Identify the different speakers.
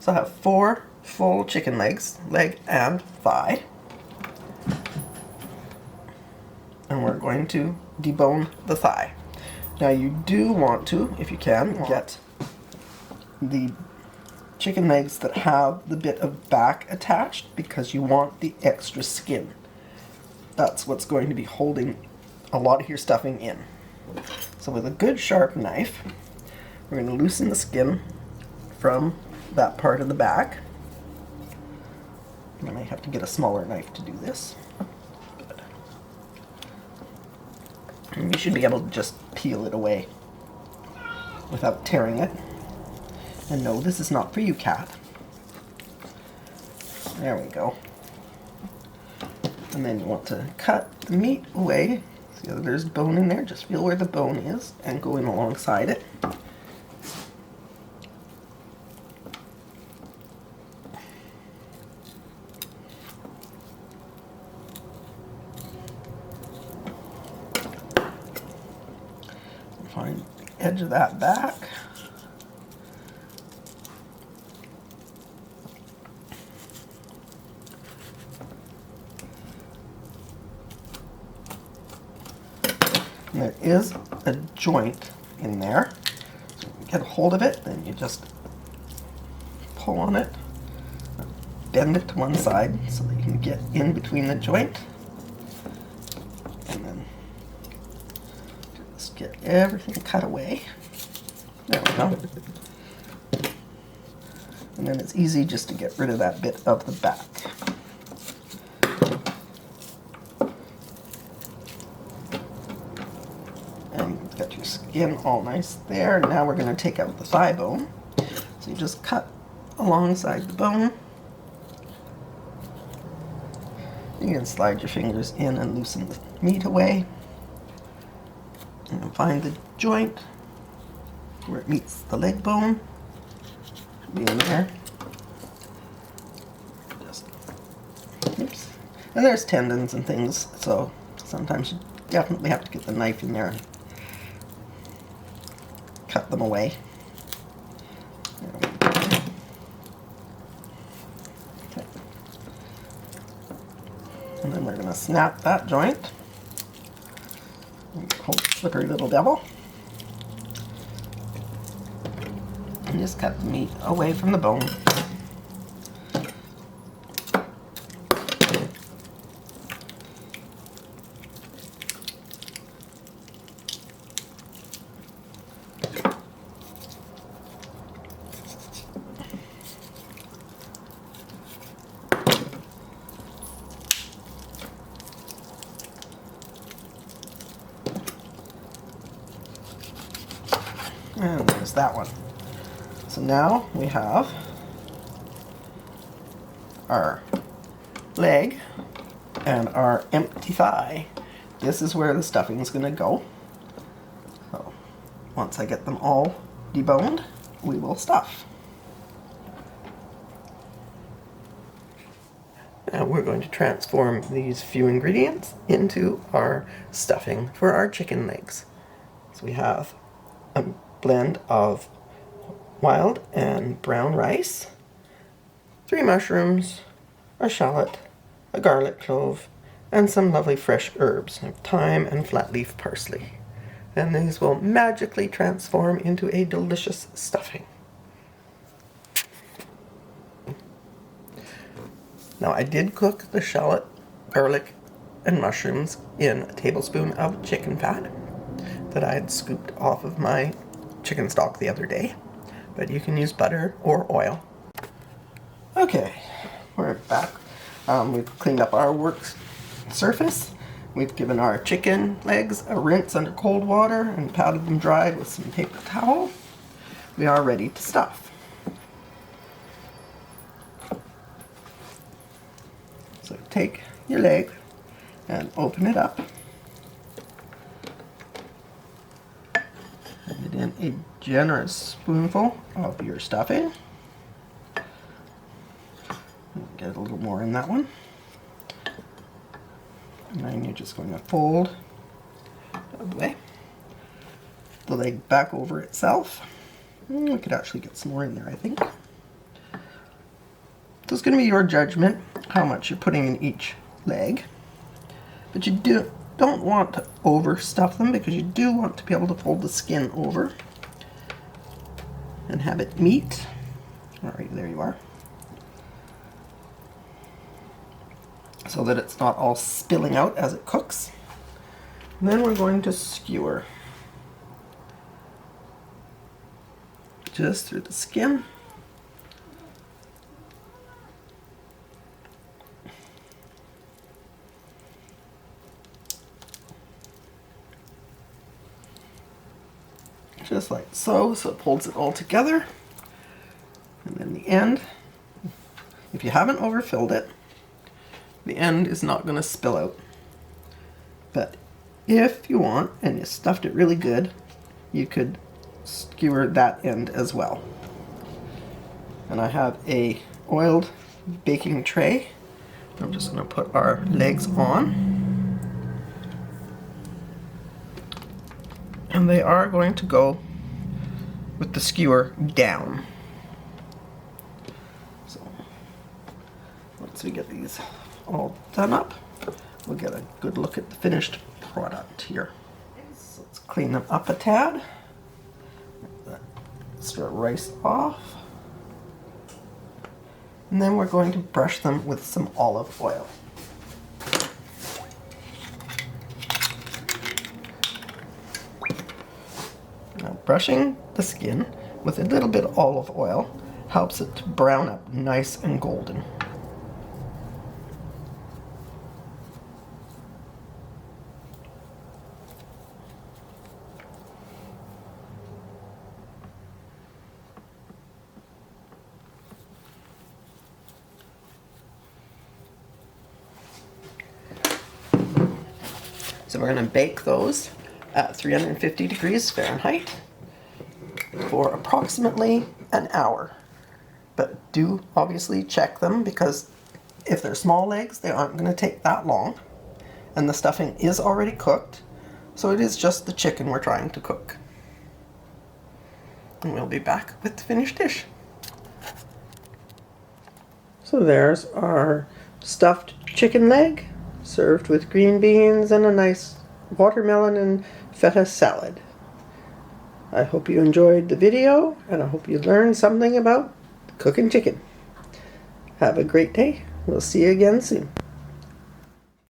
Speaker 1: So I have 4 full chicken legs, leg and thigh. And we're going to debone the thigh. Now you do want to, if you can, get the chicken legs that have the bit of back attached because you want the extra skin. That's what's going to be holding a lot of your stuffing in. So with a good sharp knife, we're going to loosen the skin from that part of the back. I may have to get a smaller knife to do this. And you should be able to just peel it away without tearing it. And no, this is not for you, cat. There we go. And then you want to cut the meat away. See how there's bone in there? Just feel where the bone is and go in alongside it. Find the edge of that back. And there is a joint in there. So you get a hold of it, then you just pull on it, bend it to one side so that you can get in between the joint. And then just get everything cut away. There we go. And then it's easy just to get rid of that bit of the back. And you've got your skin all nice there. Now we're going to take out the thigh bone. So you just cut alongside the bone. You can slide your fingers in and loosen the meat away. And find the joint where it meets the leg bone. Should be in there. Just, oops. And there's tendons and things, so sometimes you definitely have to get the knife in there and cut them away. There we go. Okay. And then we're going to snap that joint. Hold slippery little devil. And just cut the meat away from the bone. And there's that one. So now we have our leg and our empty thigh. This is where the stuffing is going to go. So once I get them all deboned, we will stuff. Now we're going to transform these few ingredients into our stuffing for our chicken legs. So we have a blend of wild and brown rice, 3 mushrooms, a shallot, a garlic clove, and some lovely fresh herbs, thyme and flat leaf parsley. And these will magically transform into a delicious stuffing. Now I did cook the shallot, garlic, and mushrooms in a tablespoon of chicken fat that I had scooped off of my chicken stock the other day, but you can use butter or oil. Okay, we're back. We've cleaned up our work surface. We've given our chicken legs a rinse under cold water and patted them dry with some paper towel. We are ready to stuff. So take your leg and open it up. Put in a generous spoonful of your stuffing. Get a little more in that one. And then you're just going to fold the way the leg back over itself. We could actually get some more in there, I think. So it's going to be your judgment how much you're putting in each leg. But you don't want to overstuff them because you do want to be able to fold the skin over and have it meet. All right, there you are. So that it's not all spilling out as it cooks. And then we're going to skewer just through the skin. Just like so, so it holds it all together. And then the end, if you haven't overfilled it, the end is not going to spill out. But if you want, and you stuffed it really good, you could skewer that end as well. And I have a oiled baking tray. I'm just going to put our legs on. And they are going to go with the skewer down. So once we get these all done up, we'll get a good look at the finished product here. So let's clean them up a tad. Stir rice off. And then we're going to brush them with some olive oil. Now, brushing the skin with a little bit of olive oil helps it to brown up nice and golden. So we're going to bake those at 350 degrees Fahrenheit for approximately an hour. But do obviously check them, because if they're small legs, they aren't going to take that long. And the stuffing is already cooked, so it is just the chicken we're trying to cook. And we'll be back with the finished dish. So there's our stuffed chicken leg, served with green beans and a nice watermelon and feta salad. I hope you enjoyed the video, and I hope you learned something about cooking chicken. Have a great day. We'll see you again soon.